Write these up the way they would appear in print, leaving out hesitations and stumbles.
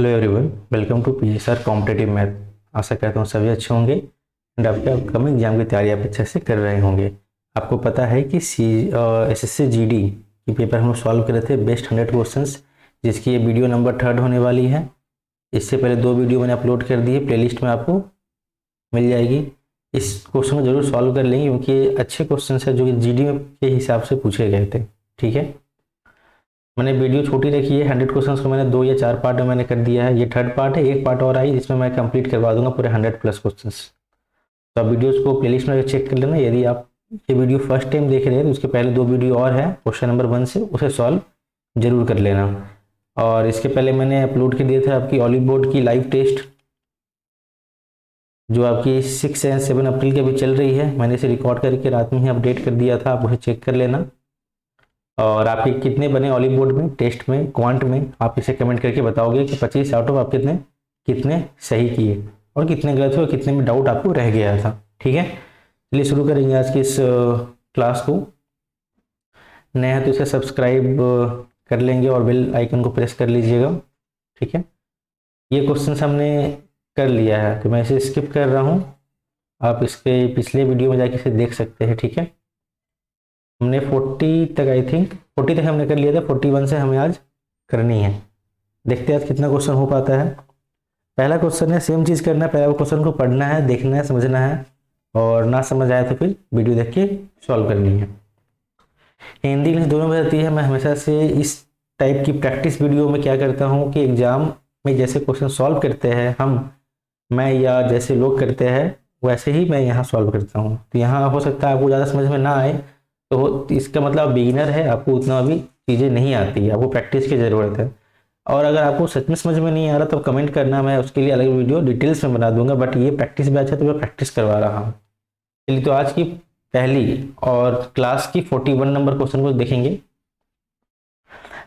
Hello everyone, welcome to PSR competitive math. आशा करता हूँ सभी अच्छे होंगे एंड आपके अपकमिंग एग्जाम की तैयारी आप अच्छे से कर रहे होंगे। आपको पता है कि एसएससी जीडी की पेपर हम लोग सॉल्व कर रहे थे बेस्ट 100 क्वेश्चंस, जिसकी ये वीडियो नंबर 3 होने वाली है। इससे पहले 2 वीडियो मैंने अपलोड कर दी है, प्लेलिस्ट में आपको मिल जाएगी। इस क्वेश्चन को जरूर सॉल्व कर लेंगे क्योंकि ये अच्छे क्वेश्चन है जो कि जीडी के हिसाब से पूछे गए थे। ठीक है, मैंने वीडियो छोटी रखी है, 100 क्वेश्चंस को मैंने 2 या 4 पार्ट में मैंने कर दिया है। ये थर्ड पार्ट है, एक पार्ट और आई जिसमें मैं कंप्लीट करवा दूंगा पूरे 100+ क्वेश्चंस। तो आप वीडियोस को प्लेलिस्ट में चेक कर लेना। यदि आप ये वीडियो फर्स्ट टाइम देख रहे हैं तो उसके पहले 2 वीडियो और है क्वेश्चन नंबर 1 से, उसे सॉल्व जरूर कर लेना। और इसके पहले मैंने अपलोड कर दिया था आपकी ऑलिव बोर्ड की लाइव टेस्ट, जो आपकी 6 एंड 7 अप्रैल की अभी चल रही है। मैंने इसे रिकॉर्ड करके रात में ही अपडेट कर दिया था, आप उसे चेक कर लेना। और आपके कितने बने ऑलिव बोर्ड में, टेस्ट में, क्वांट में, आप इसे कमेंट करके बताओगे कि 25 आउट ऑफ आप कितने कितने सही किए और कितने गलत हुए, कितने में डाउट आपको रह गया था। ठीक है, चलिए शुरू करेंगे आज की इस क्लास को। नया है तो इसे सब्सक्राइब कर लेंगे और बेल आइकन को प्रेस कर लीजिएगा। ठीक है, ये क्वेश्चन हमने कर लिया है तो मैं इसे स्किप कर रहा हूँ, आप इसके पिछले वीडियो में जाके इसे देख सकते हैं। ठीक है, हमने 40 तक, आई थिंक 40 तक हमने कर लिया था, 41 से हमें आज करनी है। देखते हैं आज कितना क्वेश्चन हो पाता है। पहला क्वेश्चन है, सेम चीज़ करना है, पहला क्वेश्चन को पढ़ना है, देखना है, समझना है, और ना समझ आए तो फिर वीडियो देख के सॉल्व करनी है। हिंदी इंग्लिश दोनों में रहती है। मैं हमेशा से इस टाइप की प्रैक्टिस वीडियो में क्या करता हूँ कि एग्जाम में जैसे क्वेश्चन सॉल्व करते हैं मैं या जैसे लोग करते हैं वैसे ही मैं यहाँ सॉल्व करता हूँ। तो यहाँ हो सकता है आपको ज़्यादा समझ में ना आए, तो इसका मतलब आप बिगिनर है, आपको उतना अभी चीज़ें नहीं आती है, आपको प्रैक्टिस की ज़रूरत है। और अगर आपको सच में समझ में नहीं आ रहा तो कमेंट करना, मैं उसके लिए अलग वीडियो डिटेल्स में बना दूंगा। बट ये प्रैक्टिस बैच है तो मैं प्रैक्टिस करवा रहा हूँ। चलिए तो आज की पहली और क्लास की 41 नंबर क्वेश्चन को देखेंगे।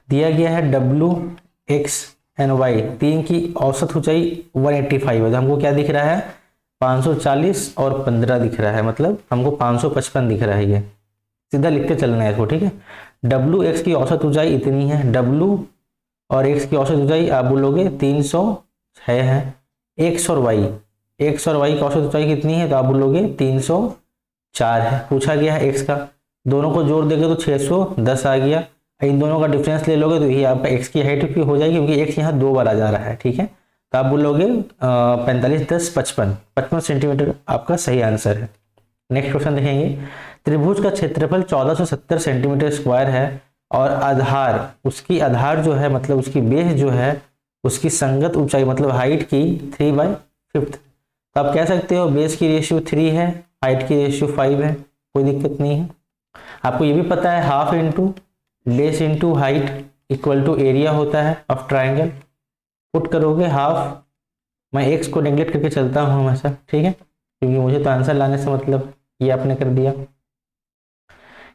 दिया गया है डब्ल्यू एक्स एंड वाई, तीन की औसत ऊंचाई 185 है। तो हमको क्या दिख रहा है, 540 और 15 दिख रहा है, मतलब हमको 555 दिख रहा है। ये सीधा लिख के चलना है इसको। ठीक है, डब्ल्यू एक्स की औसत ऊंचाई इतनी है, डब्ल्यू और एक्स की औसत ऊंचाई आप बोलोगे 306 है। एक्स और वाई की औसत ऊंचाई कितनी है, तो आप बोलोगे 304 है। पूछा गया है एक्स का, दोनों को जोड़ देंगे तो 610 आ गया। इन दोनों का डिफरेंस ले लोगे तो ये आपका एक्स की हाइट हो जाएगी, क्योंकि एक्स यहाँ 2 बार आ जा रहा है। ठीक है, तो आप बोलोगे 45 10 55 सेंटीमीटर आपका सही आंसर है। नेक्स्ट क्वेश्चन देखेंगे। त्रिभुज का क्षेत्रफल 1470 सेंटीमीटर स्क्वायर है और आधार, उसकी आधार जो है मतलब उसकी बेस जो है, उसकी संगत ऊंचाई मतलब हाइट की 3/5। तो आप कह सकते हो बेस की रेशियो 3 है, हाइट की रेशियो 5 है, कोई दिक्कत नहीं है। आपको ये भी पता है half into base into height equal to area होता है ऑफ ट्राइंगल। पुट करोगे हाफ, मैं एक्स को नेग्लेक्ट करके चलता हूँ हमेशा। ठीक है, क्योंकि मुझे तो आंसर लाने से मतलब, ये आपने कर दिया।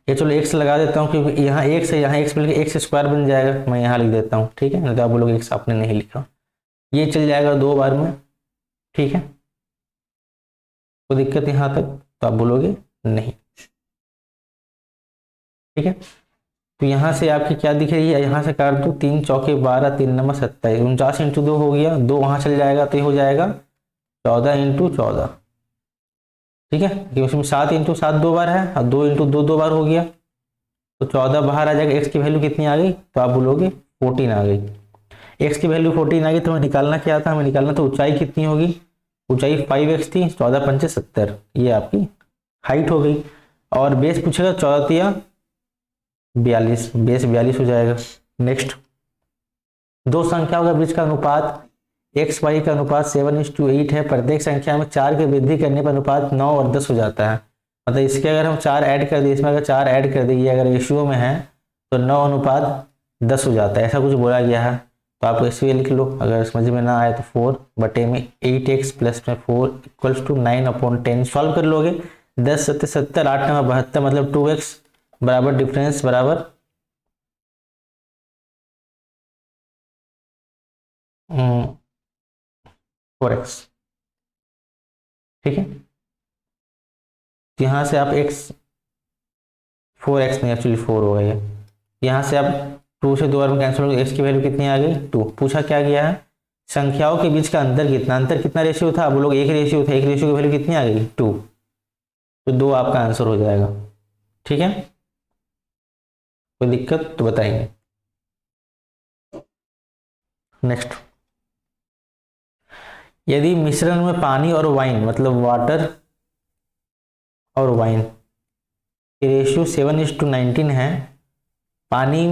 ये चलो एक्स लगा देता हूँ क्योंकि यहाँ एक्स है, यहाँ एक्स मिलकर एक्स स्क्वायर बन जाएगा, मैं यहाँ लिख देता हूँ। ठीक है, नहीं तो आप बोलोगे एक्स आपने नहीं लिखा, ये चल जाएगा 2 बार में। ठीक है, कोई दिक्कत यहाँ तक, तो आप बोलोगे नहीं। ठीक है, तो यहाँ से आपकी क्या दिख रही है, यहाँ से काट दो, 3 चौके 12, 3 नंबर 27, 49 इंटू 2 हो गया, 2 वहाँ चल जाएगा तो ये हो जाएगा 14 इंटू 14। ठीक है, क्योंकि उसमें 7 इंटू 7 2 बार है और 2 इंटू 2 2 बार हो गया, तो 14 बाहर आ जाएगा। एक्स की वैल्यू कितनी आ गई, तो आप बोलोगे 14 आ गई। एक्स की वैल्यू 14 आ गई तो हमें निकालना क्या था, हमें निकालना था ऊंचाई कितनी होगी। ऊंचाई 5x थी, 14 पंचे 70, ये आपकी हाइट हो गई। और बेस पूछेगा 14 या 42, बेस 42 हो जाएगा। नेक्स्ट, दो संख्याओं के बीच का अनुपात एक्स वाई का अनुपात 7:8 है। प्रत्येक संख्या में 4 की वृद्धि करने पर अनुपात 9 और 10 हो जाता है। मतलब इसके अगर हम 4 ऐड कर दें, इसमें अगर 4 ऐड कर दें, ये अगर रेशियो में है तो 9:10 हो जाता है, ऐसा कुछ बोला गया है। तो आप इसे लिख लो, अगर समझ में ना आए तो 4/8x प्लस में 4 इक्वल्स टू 9/10 सॉल्व कर लोगे। 10 7 70, 8 9 72, मतलब 2x बराबर डिफरेंस बराबर 4x। ठीक है, यहाँ से आप x 4x नहीं, एक्चुअली 4 हो गया। यहाँ से आप 2 से 2 बार में कैंसिल हो गया, x की वैल्यू कितनी आ गई 2। पूछा क्या गया है संख्याओं के बीच का अंतर कितना रेशियो था, वो लोग एक रेशियो था, एक रेशियो की वैल्यू कितनी आ गई 2, तो 2 आपका आंसर हो जाएगा। ठीक है, कोई दिक्कत तो बताएंगे। नेक्स्ट, यदि मिश्रण में पानी और वाइन मतलब वाटर और वाइन की रेशियो 7:19 है, पानी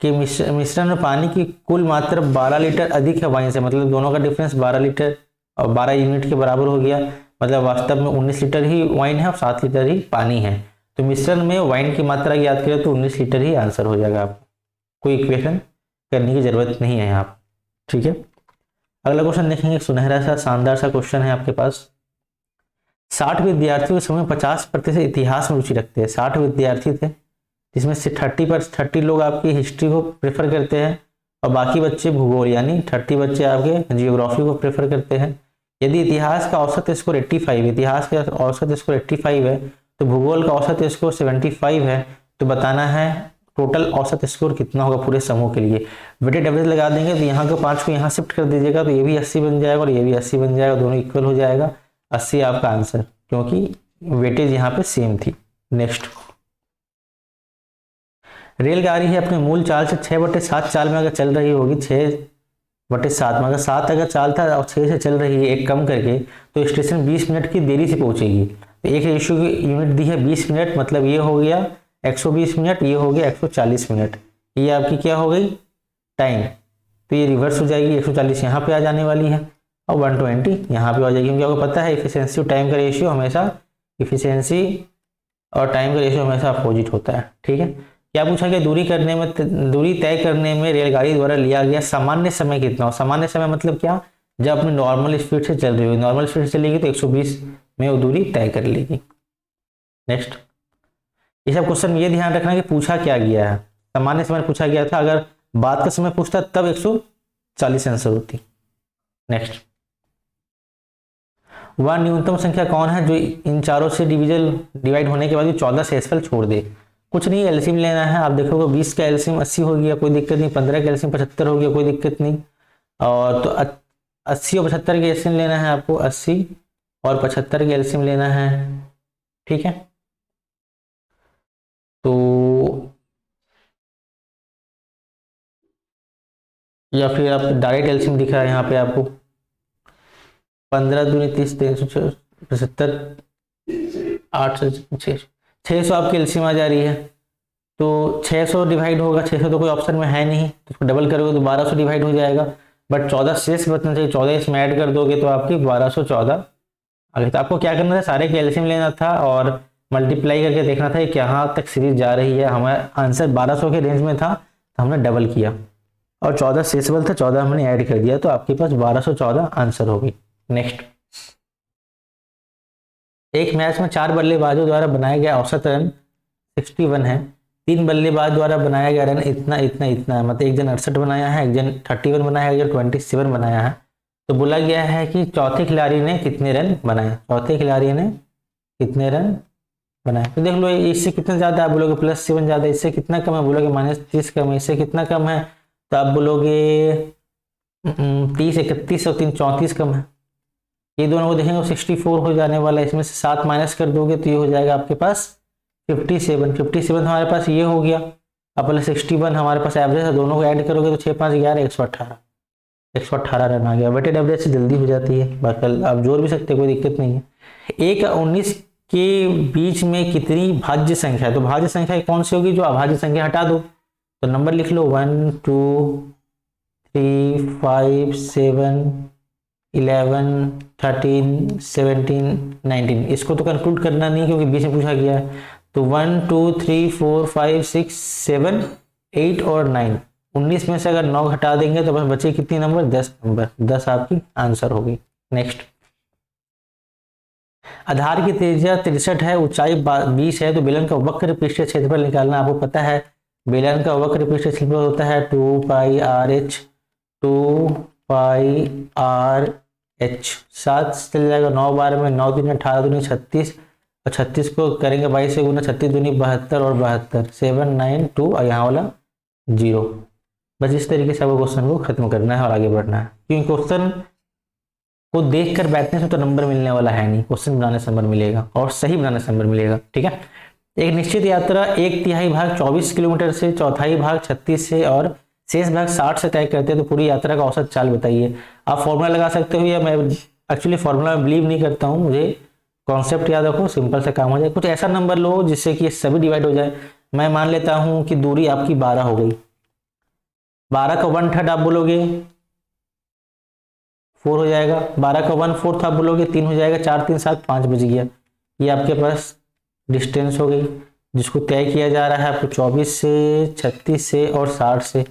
के मिश्रण में पानी की कुल मात्रा 12 लीटर अधिक है वाइन से, मतलब दोनों का डिफरेंस 12 लीटर और 12 यूनिट के बराबर हो गया, मतलब वास्तव में 19 लीटर ही वाइन है और 7 लीटर ही पानी है। तो मिश्रण में वाइन की मात्रा याद करें तो 19 लीटर ही आंसर हो जाएगा आपको, कोई इक्वेशन करने की जरूरत नहीं है यहाँ। ठीक है, अगला क्वेश्चन देखेंगे, सुनहरा सा शानदार सा क्वेश्चन है आपके पास। 60 विद्यार्थियों के समय 50% इतिहास में रुचि रखते हैं। 60 विद्यार्थी थे जिसमें से 30 लोग आपकी हिस्ट्री को प्रेफर करते हैं और बाकी बच्चे भूगोल, यानी 30 बच्चे आपके जियोग्राफी को प्रेफर करते हैं। यदि इतिहास का औसत स्कोर 85, इतिहास का औसत स्कोर 85 है तो भूगोल का औसत स्कोर 75 है, तो बताना है टोटल औसत स्कोर कितना होगा पूरे समूह के लिए। वेटेड एवरेज लगा देंगे तो यहाँ के 5 को यहाँ शिफ्ट कर दीजिएगा तो ये भी 80 बन जाएगा और ये भी 80 बन जाएगा, दोनों इक्वल हो जाएगा, 80 आपका आंसर, क्योंकि वेटेज यहाँ पे सेम थी। नेक्स्ट, रेलगाड़ी है अपने मूल चाल से 6/7 चाल में अगर चल रही होगी, 6/7 में अगर 7 अगर चाल था और 6 से चल रही है एक कम करके, तो स्टेशन 20 मिनट की देरी से पहुंचेगी। तो एक रेशियो की यूनिट दी है 20 मिनट, मतलब ये हो गया 120 मिनट, ये हो गया 140 मिनट, ये आपकी क्या हो गई टाइम, तो ये रिवर्स हो जाएगी, 140 यहाँ पे आ जाने वाली है और 120 यहाँ पे आ जाएगी, क्योंकि आपको पता है इफिशियंसी और टाइम का रेशियो हमेशा, इफिशियंसी और टाइम का रेशियो हमेशा अपोजिट होता है। ठीक है, क्या पूछा गया, दूरी तय करने में रेलगाड़ी द्वारा लिया गया सामान्य समय कितना हो। सामान्य समय मतलब क्या, जब अपनी नॉर्मल स्पीड से चल रही होगी, नॉर्मल स्पीड से चलेगी तो 120 में वो दूरी तय कर लेगी। नेक्स्ट, ये सब क्वेश्चन ये ध्यान रखना कि पूछा क्या गया है, सामान्य समय पूछा गया था, अगर बाद का समय पूछता तब 140 आंसर होती। नेक्स्ट, वह न्यूनतम संख्या कौन है जो इन चारों से डिवाइड होने के बाद भी 14 शेषफल छोड़ दे। कुछ नहीं, एलसीएम लेना है, आप देखोगे 20 का एलसीएम 80 हो गया, कोई दिक्कत नहीं, 15 का एलसीएम 75 हो गया, कोई दिक्कत नहीं, और तो 80 और 75 के एलसीएम लेना है आपको, 80 और 75 के एलसीएम लेना है। ठीक है, तो या फिर आप डायरेक्ट एलसीएम दिख रहा है यहाँ पे आपको, 15 दूनी 30, 375, 800, 600 आपकी एलसीएम आ जा रही है, तो 600 डिवाइड होगा, 600 तो कोई ऑप्शन में है नहीं, तो उसको डबल करोगे तो 1200 डिवाइड हो जाएगा, बट 14 शेष बचना चाहिए, 14 इसमें ऐड कर दोगे तो आपकी 1214 आगे। तो आपको क्या करना था, सारे के एलसीएम लेना था और मल्टीप्लाई करके देखना था कि कहाँ तक सीरीज जा रही है। हमारा आंसर 1200 के रेंज में था तो हमने डबल किया और 14 शेषबल था, 14 हमने ऐड कर दिया, तो आपके पास 1214 आंसर होगी। नेक्स्ट, एक मैच में 4 बल्लेबाजों द्वारा बनाया गया औसत रन 61 है, 3 बल्लेबाज द्वारा बनाया गया रन इतना इतना इतना है, मतलब एक जन 68 बनाया है, एक जन 31 बनाया है, एक जन 27 बनाया है, तो बोला गया है कि चौथे खिलाड़ी ने कितने रन बनाए, चौथे खिलाड़ी ने कितने रन बनाए। तो देख लो इससे कितना ज्यादा, आप बोलोगे +7 ज्यादा, इससे कितना कम है, बोलोगे -30 कम है, इससे कितना कम है, तो आप बोलोगे 30, 31 और 3, 34 कम है। ये दोनों को देखेंगे 64 हो जाने वाला है, इसमें से 7 माइनस कर दोगे तो ये हो जाएगा आपके पास 57 हमारे पास ये हो गया। अब पहले 61 हमारे पास एवरेज है, दोनों को ऐड करोगे तो 6 5 11 118 रन आ गया। वेटेड एवरेज से जल्दी हो जाती है, बाकी आप जोड़ भी सकते, कोई दिक्कत नहीं है। 1 और 19 के बीच में कितनी भाज्य संख्या है, तो भाज्य संख्या कौन सी होगी, जो अभाज्य संख्या हटा दो, तो नंबर लिख लो 1 2 3 5 7 11 13 17 19। इसको तो कंक्लूड करना नहीं क्योंकि बीच में पूछा गया है, तो 1 2 3 4 5 6 7 8 और 9, 19 में से अगर 9 हटा देंगे तो बस बचे कितनी नंबर, 10 नंबर, 10 आपकी आंसर होगी। नेक्स्ट, आधार की त्रिज्या 63 है, ऊंचाई 20 है, तो बेलन का वक्र पृष्ठीय क्षेत्रफल निकालना। आपको पता है बेलन का वक्र पृष्ठीय क्षेत्रफल होता है 2πRh, 2πRh। 7 चल जाएगा, 9 बार में 9 दूनी 18 दूनी 36 और 36 को करेंगे 22 से गुना, 36 दूनी 72 और 72, 7 9 2 और यहाँ वाला 0, बस इस तरीके से आपको क्वेश्चन को खत्म करना है और आगे बढ़ना है, क्योंकि क्वेश्चन को देख कर बैठने से तो नंबर मिलने वाला है नहीं, क्वेश्चन बनाने से नंबर मिलेगा और सही बनाने से नंबर मिलेगा। ठीक है, एक निश्चित यात्रा 1/3 भाग 24 किलोमीटर से, चौथाई भाग 36 से और शेष भाग 60 से तय करते हैं तो पूरी यात्रा का औसत चाल बताइए। आप फॉर्मूला लगा सकते हो, या मैं एक्चुअली फॉर्मूला में बिलीव नहीं करता हूँ, मुझे कॉन्सेप्ट याद रखो, सिंपल से काम हो जाए। कुछ ऐसा नंबर लो जिससे कि सभी डिवाइड हो जाए। मैं मान लेता हूँ कि दूरी आपकी 12 हो गई, 12 का 1/3 आप बोलोगे 4 हो जाएगा, 12 का 1/4 आप बोलोगे 3 हो जाएगा, 4 3 7 5 बज गया। ये आपके पास डिस्टेंस हो गई जिसको तय किया जा रहा है आपको 24 से, 36 से और 60 से।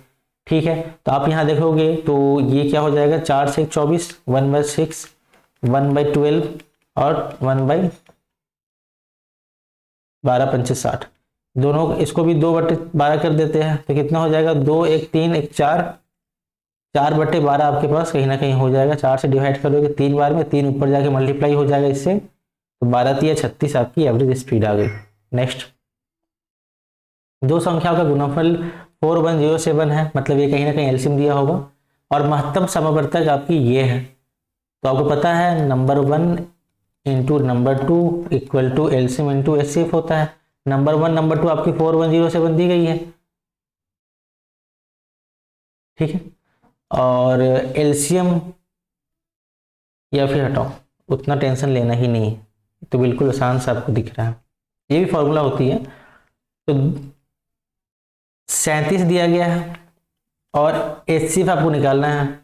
ठीक है, तो आप यहाँ देखोगे तो ये क्या हो जाएगा, 4 से 24, 1/6, 1/12 और 1/12 पंचे 60, दोनों इसको भी 2/12 कर देते हैं तो कितना हो जाएगा, 2 1 3 1 4, 4/12 आपके पास कहीं ना कहीं हो जाएगा। 4 से डिवाइड करोगे 3 बार में, 3 ऊपर जाके मल्टीप्लाई हो जाएगा इससे, तो 12 3 36 आपकी एवरेज स्पीड आ गई। नेक्स्ट, दो संख्याओं का गुणनफल 4107 है, मतलब ये कहीं ना कहीं एलसीएम दिया होगा और महत्तम समवर्तक आपकी ये है। तो आपको पता है number 1 into number 2 equal to LCM into HCF होता है। नंबर 1 नंबर 2 आपकी 4107 दी गई है। ठीक है, और एलसीएम या फिर हटाओ, उतना टेंशन लेना ही नहीं है, तो बिल्कुल आसान सा आपको दिख रहा है। ये भी फॉर्मूला होती है। तो 37 दिया गया है और एचसीएफ आपको निकालना है।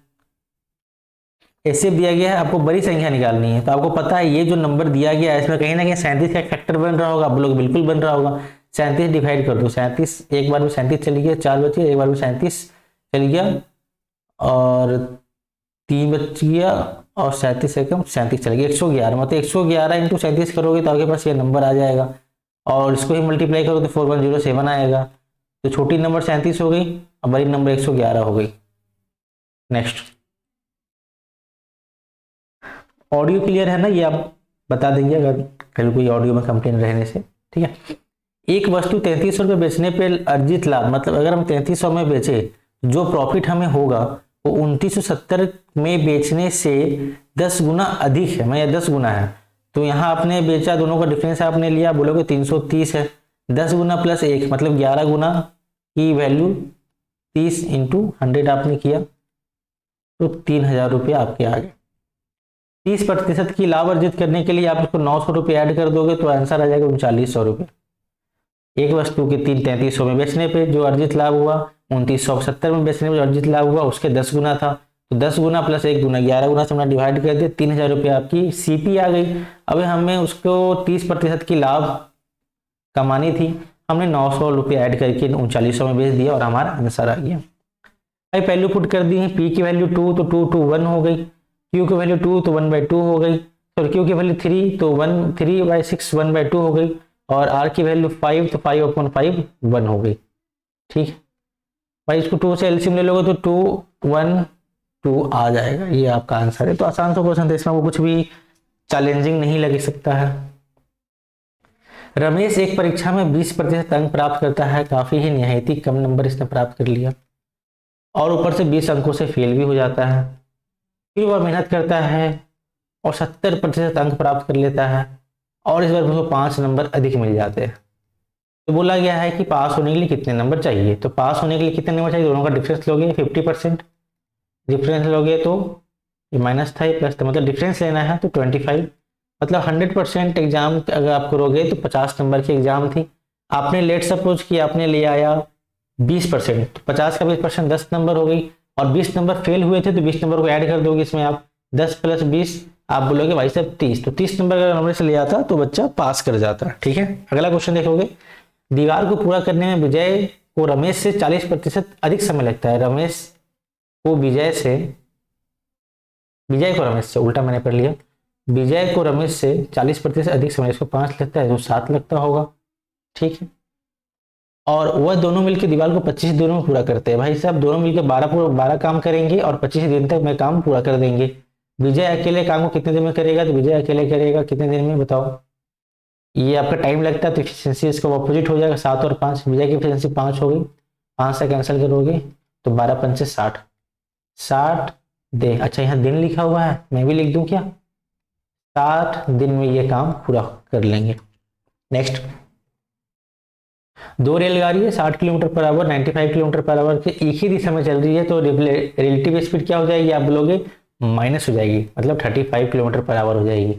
एचसीएफ दिया गया है, आपको बड़ी संख्या निकालनी है। तो आपको पता है ये जो नंबर दिया गया है इसमें कहीं ना कहीं 37 का एक फैक्टर बन रहा होगा, आप लोग बिल्कुल बन रहा होगा। 37 डिवाइड कर दो, 37 एक बार में 37 चली गया, 4 बच गया, एक बार में 37 चली गया और 3 बच गया और 37 से कम 37 चल गया, 111, मतलब 111 इंटू 37 करोगे तो आपके पास ये नंबर आ जाएगा और इसको ही मल्टीप्लाई करो तो 4107 आएगा। तो छोटी नंबर 37 हो गई और बड़ी नंबर 111 हो गई। नेक्स्ट, ऑडियो क्लियर है ना, ये आप बता देंगे अगर कल कोई ऑडियो में कंप्लेन रहने से। ठीक है, एक वस्तु 3300 रुपये बेचने पे अर्जित लाभ, मतलब अगर हम 3300 में बेचे जो प्रॉफिट हमें होगा वो 2970 में बेचने से 10 गुना अधिक है, मैं 10 गुना है। तो यहाँ आपने बेचा, दोनों का डिफरेंस आपने लिया, बोलोगे 330 है, 10 गुना प्लस 1 मतलब 11 गुना की वैल्यू 30 इंटू 100 आपने किया तो 3000 रुपये आपके आ गए। 30% की लाभ अर्जित करने के लिए आप इसको 900 रुपये ऐड कर दोगे तो आंसर आ जाएगा 3900 रुपये। एक वस्तु के 3300 में बेचने पे जो अर्जित लाभ हुआ, 2970 में बेचने पे जो अर्जित लाभ हुआ उसके 10 गुना था, तो 10 गुना प्लस 1 गुना 11 गुना से हमने डिवाइड कर दिया, 3000 रुपये आपकी सीपी आ गई। अब हमें उसको 30% की लाभ कमानी थी, हमने 900 रुपये ऐड करके 3900 में बेच दिया और हमारा आंसर आ गया। भाई वैल्यू पुट कर दी है, पी की वैल्यू 2 तो 2 to 1 हो गई, क्यू की वैल्यू 2 तो 1/2 हो गई, और क्यू की वैल्यू 3 तो 3/6 1/2 हो गई, और आर की वैल्यू 5 तो 5/5 1 हो गई। ठीक है भाई, इसको 2 से एलसीएम ले लोगे तो 2 1 2 आ जाएगा, ये आपका आंसर है। तो आसान सा क्वेश्चन था, इसमें वो कुछ भी चैलेंजिंग नहीं लग सकता है। रमेश एक परीक्षा में 20% अंक प्राप्त करता है, काफी ही निहायती कम नंबर इसने प्राप्त कर लिया और ऊपर से 20 अंकों से फेल भी हो जाता है। फिर वह मेहनत करता है और 70% अंक प्राप्त कर लेता है और इस बार उसको 5 नंबर अधिक मिल जाते हैं। तो बोला गया है कि पास होने के लिए कितने नंबर चाहिए, तो पास होने के लिए कितने नंबर चाहिए, दोनों का डिफरेंस लोगे 50%, डिफरेंस लोगे तो ये माइनस था, ये प्लस था, मतलब डिफरेंस लेना है तो 25, मतलब 100% एग्जाम अगर आप करोगे तो 50 नंबर की एग्जाम थी। आपने लेट सपोज कि आपने ले आया 20%, तो 50 का 20% 10 नंबर हो गई और 20 नंबर फेल हुए थे तो 20 नंबर को ऐड कर दोगे इसमें आप, 10 प्लस 20 आप बोलोगे भाई साहब 30, तो 30 नंबर अगर नंबर से ले आता तो बच्चा पास कर जाता। ठीक है, अगला क्वेश्चन देखोगे, दीवार को पूरा करने में विजय को रमेश से 40% अधिक समय लगता है। रमेश को विजय को रमेश से उल्टा मैंने पढ़ लिया, विजय को रमेश से 40% अधिक समय, इसको 5 लगता है तो 7 लगता होगा। ठीक है, और वह दोनों मिलकर दीवार को 25 दिनों में पूरा करते हैं। भाई साहब दोनों मिलकर 12 काम करेंगे और 25 दिन तक मैं काम पूरा कर देंगे। विजय अकेले काम को कितने दिन में करेगा, तो विजय अकेले करेगा कितने दिन में बताओ। ये आपका टाइम लगता है तो एफिशिएंसी इसका ऑपोजिट हो जाएगा, 7 और 5, विजय की एफिशिएंसी 5 हो गई, 5 से कैंसिल करोगे तो 12 पंचे 60, 60 दिन। अच्छा यहाँ दिन लिखा हुआ है, मैं भी लिख दूं क्या? 60 दिन में ये काम पूरा कर लेंगे। नेक्स्ट, दो रेलगाड़ी है 60 kilometre per our 95 kilometre per our के एक ही दिशा में चल रही है, तो रिलेटिव स्पीड क्या हो जाएगी आप बोलोगे? माइनस हो जाएगी, मतलब 35 किलोमीटर पर आवर हो जाएगी।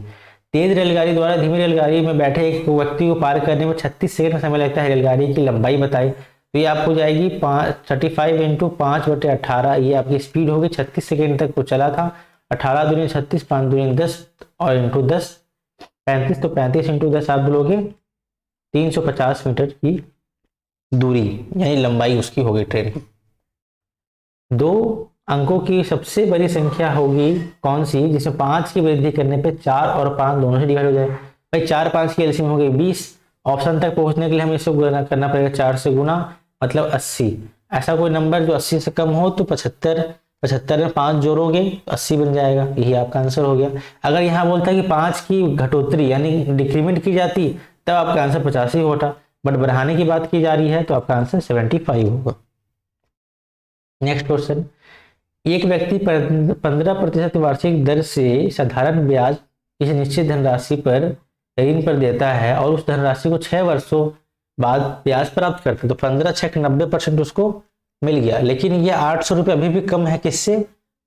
तेज रेलगाड़ी द्वारा धीमी रेलगाड़ी में बैठे एक व्यक्ति को पार करने में 36 सेकंड समय लगता है। रेलगाड़ी की लंबाई बताए, तो ये आपको जाएगी 35 इंटू 5/18, ये आपकी स्पीड होगी। 36 सेकंड तक वो चला था। 18 दूनी 36, 5 दूनी 10 और इंटू 10 35, तो 35 इंटू 10 आप बोलोगे 350 मीटर की दूरी, यानी लंबाई उसकी होगी ट्रेन की। दो अंकों की सबसे बड़ी संख्या होगी कौन सी, जिसमें 5 की वृद्धि करने पे 4 और 5 दोनों से डिवाइड हो जाए। भाई 4 5 की एलसीएम हो गई 20। ऑप्शन तक पहुंचने के लिए हमें इससे गुना करना पड़ेगा, 4 से गुना मतलब 80। ऐसा कोई नंबर जो 80 से कम हो तो 75, 75 में 5 जोड़ोगे तो 80 बन जाएगा, यही आपका आंसर हो गया। अगर यहाँ बोलता है कि 5 की घटोतरी यानी डिक्रीमेंट की जाती तब आपका आंसर 85 होता, बट बढ़ाने की बात की जा रही है तो आपका आंसर 75 होगा। नेक्स्ट क्वेश्चन, एक व्यक्ति 15% वार्षिक दर से साधारण ब्याज किसी निश्चित धनराशि पर ऋण पर देता है और उस धनराशि को 6 वर्षों बाद ब्याज प्राप्त करता है, तो 15 6 90% उसको मिल गया। लेकिन ये 800 रुपये अभी भी कम है, किससे?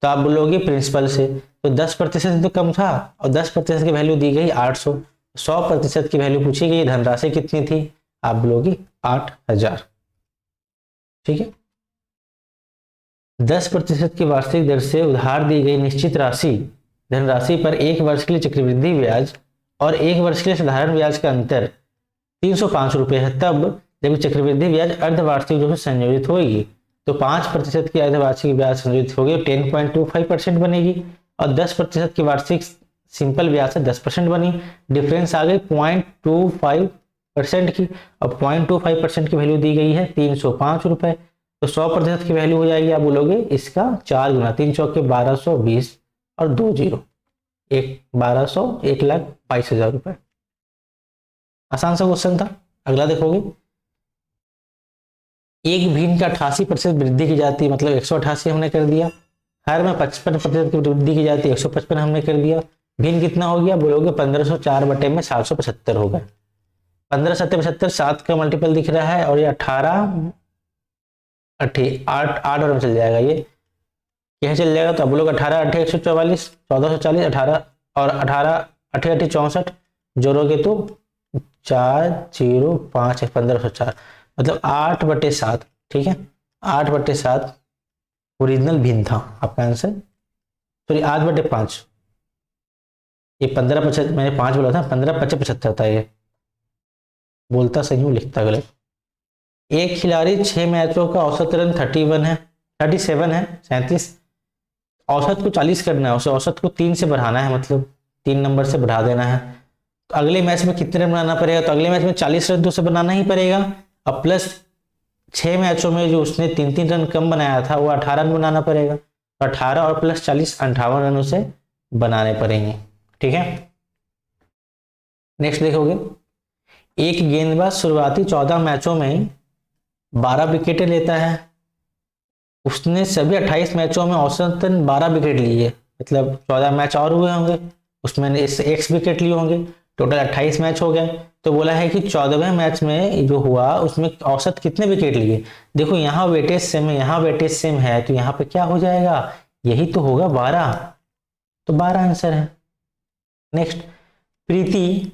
तो आप बोलोगे प्रिंसिपल से। तो 10% तो कम था और 10% की वैल्यू दी गई 800। 100% की वैल्यू पूछी गई, धनराशि कितनी थी? आप बोलोगे 8000। ठीक है। 10% की वार्षिक दर से उधार दी गई निश्चित राशि धनराशि पर 1 वर्ष के लिए चक्रवृद्धि ब्याज और 1 वर्ष के लिए साधारण ब्याज का अंतर 305 रुपये है, तब जब चक्रवृद्धि ब्याज अर्धवार्षिक रूप से संयोजित होगी तो 5% की अर्धवार्षिक ब्याज संयोजित होगी 10.25% बनेगी और 10% की वार्षिक सिंपल ब्याज से 10% बनी। डिफरेंस आ गई 0.25% की, और 0.25% की वैल्यू दी गई है 305 रुपये। तो 100% की वैल्यू हो जाएगी, आप बोलोगे इसका 4 गुना, 3 चौके 1220 और 2 जीरो 1200, 1,22,000 रुपये। आसान सा क्वेश्चन था। अगला देखोगे, एक भिन्न का 88% वृद्धि की जाती है, मतलब 188 हमने कर दिया। हर में 55% की वृद्धि की जाती है, 155 हमने कर दिया। भिन्न कितना हो गया? बोलोगे 1504 बटे में 775 होगा। 15 7 75, 7 का मल्टीपल दिख रहा है और ये 18 8 और में चल जाएगा, ये यह चल जाएगा। तो अब लोग 18 8 144, 1440, 18 और 18 8 8 64 जोड़ोगे तो 405 1504, मतलब 8/7। ठीक है, 8/7 ओरिजिनल भिन्न था आपका आंसर। सॉरी 8/5, ये 15 मैंने 5 बोला था, 15/75 था ये, बोलता सही हूँ लिखता गलत। एक खिलाड़ी 6 मैचों का औसत रन 37 है 37। औसत को 40 करना है, उसे औसत को 3 से बढ़ाना है, मतलब 3 नंबर से बढ़ा देना है। तो अगले मैच में कितने रन बनाना पड़ेगा? तो अगले मैच में 40 रन तो उसे बनाना ही पड़ेगा, अब प्लस 6 मैचों में जो उसने 3 रन कम बनाया था वो 18 रन बनाना पड़ेगा। तो 18 और प्लस 40 58 रन उसे बनाने पड़ेंगे। ठीक है। नेक्स्ट देखोगे, एक गेंदबाज शुरुआती 14 मैचों में 12 विकेटें लेता है, उसने सभी 28 मैचों में औसतन 12 विकेट लिए, मतलब 14 मैच और हुए होंगे, उसमें इससे x विकेट लिए होंगे, टोटल 28 मैच हो गए। तो बोला है कि 14वें मैच में जो हुआ उसमें औसत कितने विकेट लिए। देखो यहाँ वेटेज सेम है, यहाँ वेटेज सेम है, तो यहाँ पे क्या हो जाएगा? यही तो होगा 12, तो 12 आंसर है। नेक्स्ट, प्रीति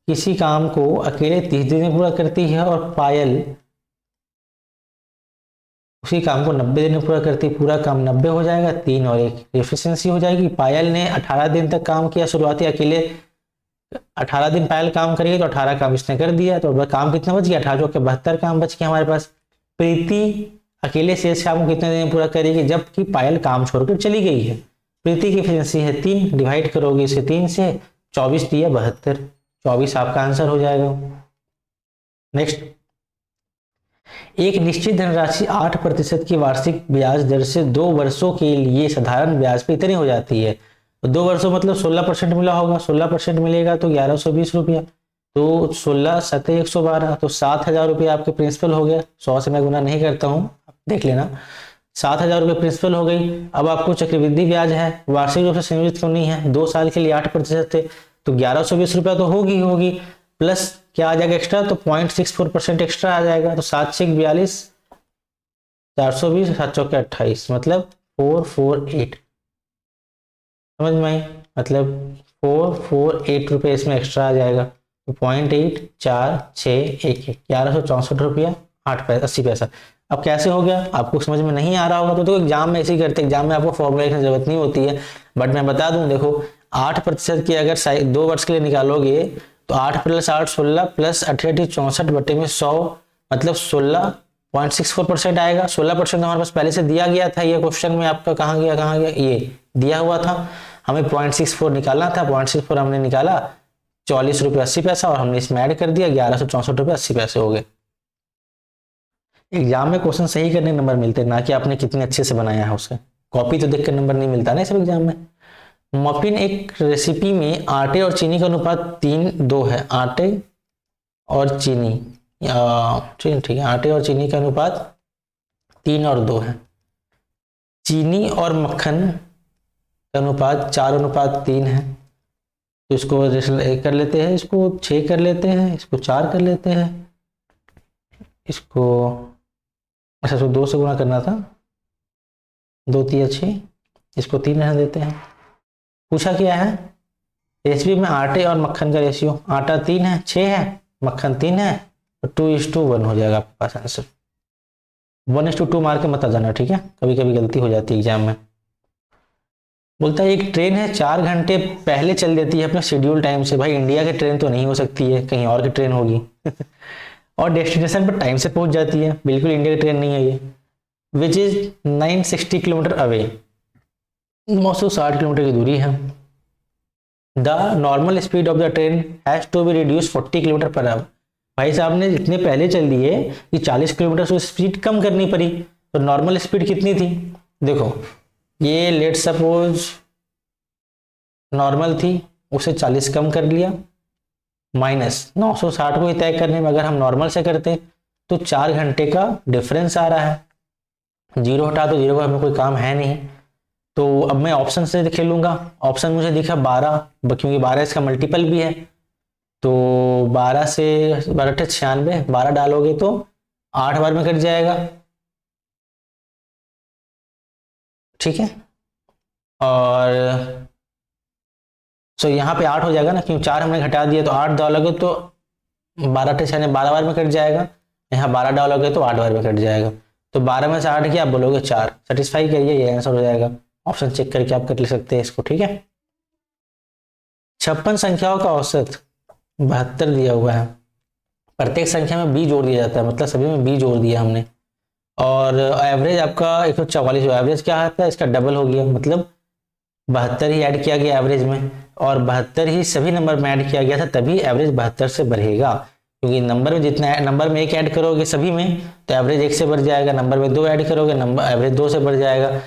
किसी काम को अकेले 30 दिन में पूरा करती है और पायल उसी काम को 90 दिन में पूरा करती है। पूरा काम 90 हो जाएगा, 3 और 1 एफिशिएंसी हो जाएगी। पायल ने 18 दिन तक काम किया शुरुआती, अकेले 18 दिन पायल काम करेगी तो 18 काम इसने कर दिया, तो काम कितना बच गया? 18 के 72 काम बच गया हमारे पास। प्रीति अकेले शेष काम को कितने दिन में पूरा करेगी, जबकि पायल काम छोड़कर चली गई है। प्रीति की एफिशिएंसी है 3, डिवाइड करोगे इसे 3 से, 24 दिया 72, 24 आपका आंसर हो जाएगा। नेक्स्ट, एक निश्चित धनराशि 8% की वार्षिक ब्याज दर से 2 वर्षों के लिए साधारण ब्याज पे इतनी हो जाती है। तो 2 वर्षों मतलब 16% मिला होगा, 16% मिलेगा तो 1120 रुपया, तो 16 7 112, तो 7000 रुपया आपके प्रिंसिपल हो गया। 100 से मैं गुना नहीं करता हूँ, देख लेना। 7,000 रुपये प्रिंसिपल हो गई। अब आपको चक्रवृद्धि ब्याज है, वार्षिक रूप से संयोजित करनी है, 2 साल के लिए 8% थे तो 1120 रुपया तो होगी होगी, प्लस क्या आ जाएगा एक्स्ट्रा, तो 0.64% एक्स्ट्रा आ जाएगा, तो 7 6 42, 420, 7 चौके 28, मतलब 448, समझ में आई, मतलब 448 रुपये इसमें एक्स्ट्रा आ जाएगा, तो 0.8461 1164 रुपया 80 पैसा। अब कैसे हो गया, आपको समझ में नहीं आ रहा होगा तो एग्जाम में ऐसे ही करते, एग्जाम में आपको फॉर्मूला की जरूरत नहीं होती है, बट मैं बता दूं, देखो 8% की अगर 2 वर्ष के लिए निकालोगे तो 8 + 8 16 प्लस 88 64 बटे में 100, मतलब 16.64% आएगा। 16% हमारे पास पहले से दिया गया था, ये क्वेश्चन में आपका कहाँ गया, ये दिया हुआ था, हमें 0.64 निकालना था, 0.64 हमने निकाला, 44 रुपये 80 पैसा, और हमने इसमें ऐड कर दिया 1164 रुपये 80 पैसे हो गए। एग्जाम में क्वेश्चन सही करने नंबर मिलते हैं, ना कि आपने कितने अच्छे से बनाया है उसका, कॉपी तो देख कर नंबर नहीं मिलता ना सब एग्जाम में। मफिन एक रेसिपी में आटे और चीनी का अनुपात 3:2 है, आटे और चीनी, ठीक है, आटे और चीनी का अनुपात 3:2 है, चीनी और मक्खन का अनुपात 4:3 है, तो इसको कर लेते हैं, इसको 6 कर लेते हैं, इसको 4 कर लेते हैं, इसको अच्छा इसको 2 से गुणा करना था, 2 3 6, इसको 3 रहने देते हैं। पूछा क्या है, रेसिपी में आटे और मक्खन का रेशियो, आटा 3 है 6 है, मक्खन 3 है, तो 2:1 हो जाएगा आपके पास आंसर। 1:2 मार के मत आ जाना, ठीक है, कभी कभी गलती हो जाती है एग्जाम में। बोलता है एक ट्रेन है 4 घंटे पहले चल देती है अपने शेड्यूल टाइम से, भाई इंडिया की ट्रेन तो नहीं हो सकती है, कहीं और की ट्रेन होगी और डेस्टिनेशन पर टाइम से पहुंच जाती है, बिल्कुल इंडिया की ट्रेन नहीं है ये। Which is 960 kilometre away, 960 kilometre की दूरी है। The normal speed of the train has to be reduce 40 kilometre per hour, भाई साहब ने इतने पहले चल दिए कि 40 किलोमीटर से स्पीड कम करनी पड़ी, तो नॉर्मल स्पीड कितनी थी, देखो ये लेट सपोज नॉर्मल थी, उसे 40 कम कर लिया, माइनस 960 को ही तय करने में अगर हम नॉर्मल से करते तो 4 घंटे का डिफरेंस आ रहा है, 0 हटा दो, 0 का हमें कोई काम है नहीं, तो अब मैं ऑप्शन से खेलूंगा, ऑप्शन मुझे दिखा 12, क्योंकि 12 इसका मल्टीपल भी है, तो 12 से 12 96, 12 डालोगे तो 8 बार में कट जाएगा, ठीक है, और तो यहाँ पे 8 हो जाएगा ना, क्योंकि 4 हमने घटा दिया, तो 8 डालोगे तो 12 12 बार में कट जाएगा, यहाँ 12 डालोगे तो 8 बार में कट जाएगा, तो 12 में से 8 किया, आप बोलोगे 4, सेटिस्फाई करिए, ये आंसर हो जाएगा, ऑप्शन चेक करके आप कर ले सकते हैं इसको, ठीक है। 56 संख्याओं का औसत 72 दिया हुआ है, प्रत्येक संख्या में b जोड़ दिया जाता है, मतलब सभी में b जोड़ दिया हमने, और एवरेज आपका 144, एवरेज क्या आता है, इसका डबल हो गया, मतलब 72 ही ऐड किया गया एवरेज में, और 72 ही सभी नंबर में ऐड किया गया था, तभी एवरेज 72 से बढ़ेगा, क्योंकि नंबर में जितना नंबर में 1 ऐड करोगे सभी में तो एवरेज 1 से बढ़ जाएगा, नंबर में 2 ऐड करोगे नंबर एवरेज 2 से बढ़ जाएगा।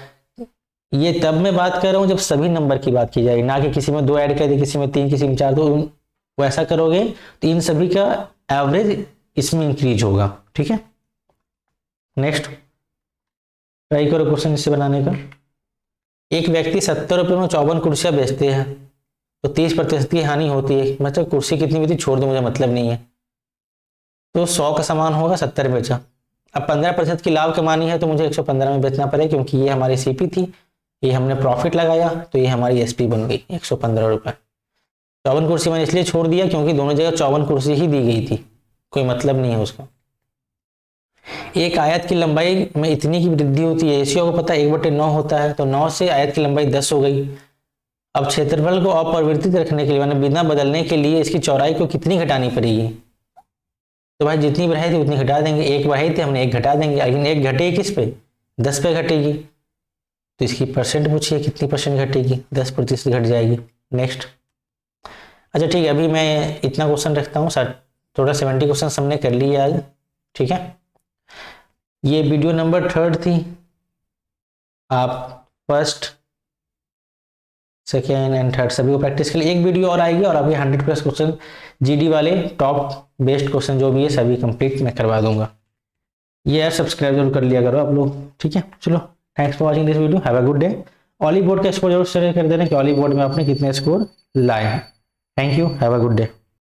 ये तब मैं बात कर रहा हूँ जब सभी नंबर की बात की जाएगी, ना कि किसी में 2 ऐड कर दी, किसी में 3, किसी में 4, तो वैसा करोगे तो इन सभी का एवरेज इसमें इंक्रीज होगा, ठीक है। नेक्स्ट ट्राई करो क्वेश्चन इससे बनाने का। एक व्यक्ति 70 रुपये में 54 कुर्सियां बेचते हैं तो 30% की हानि होती है, मतलब कुर्सी कितनी भी थी छोड़ दो, मुझे मतलब नहीं है, तो 100 का सामान होगा, 70 बेचा, अब 15% की लाभ कमानी है तो मुझे 115 में बेचना पड़ेगा, क्योंकि ये हमारी सीपी थी, ये हमने प्रॉफिट लगाया, तो ये हमारी एसपी बन गई 115 रुपये। 54 कुर्सी मैंने इसलिए छोड़ दिया क्योंकि दोनों जगह 54 कुर्सी ही दी गई थी, कोई मतलब नहीं है उसका। एक आयत की लंबाई में इतनी की वृद्धि होती है, एशिया को पता है 1/9 होता है, तो 9 से आयत की लंबाई 10 हो गई। अब क्षेत्रफल को अपरिवर्तित रखने के लिए, मैंने बिना बदलने के लिए इसकी चौड़ाई को कितनी घटानी पड़ेगी, तो भाई जितनी बढ़ाई थी उतनी घटा देंगे, 1 बढ़ाई थी हमने 1 घटा देंगे, लेकिन 1 घटेगी किस पे, 10 पे घटेगी, तो इसकी परसेंट पूछिए कितनी परसेंट घटेगी, 10% घट जाएगी। नेक्स्ट, अच्छा ठीक है, अभी मैं इतना क्वेश्चन रखता हूँ सर, टोटल 70 क्वेश्चन हमने कर लिए आज, ठीक है। ये वीडियो नंबर 3 थी, आप फर्स्ट सेकेंड एंड थर्ड सभी को प्रैक्टिस के लिए एक वीडियो और आएगी, और आपके 100+ क्वेश्चन जीडी वाले टॉप बेस्ट क्वेश्चन जो भी है सभी कंप्लीट मैं करवा दूंगा। ये यार सब्सक्राइब जरूर कर लिया करो आप लोग, ठीक है। चलो thanks for watching this video, have a good day. ऑली बोर्ड का स्कोर जरूर शेयर कर देना कि ऑली बोर्ड में आपने कितने स्कोर लाए हैं। Thank you, have a good day.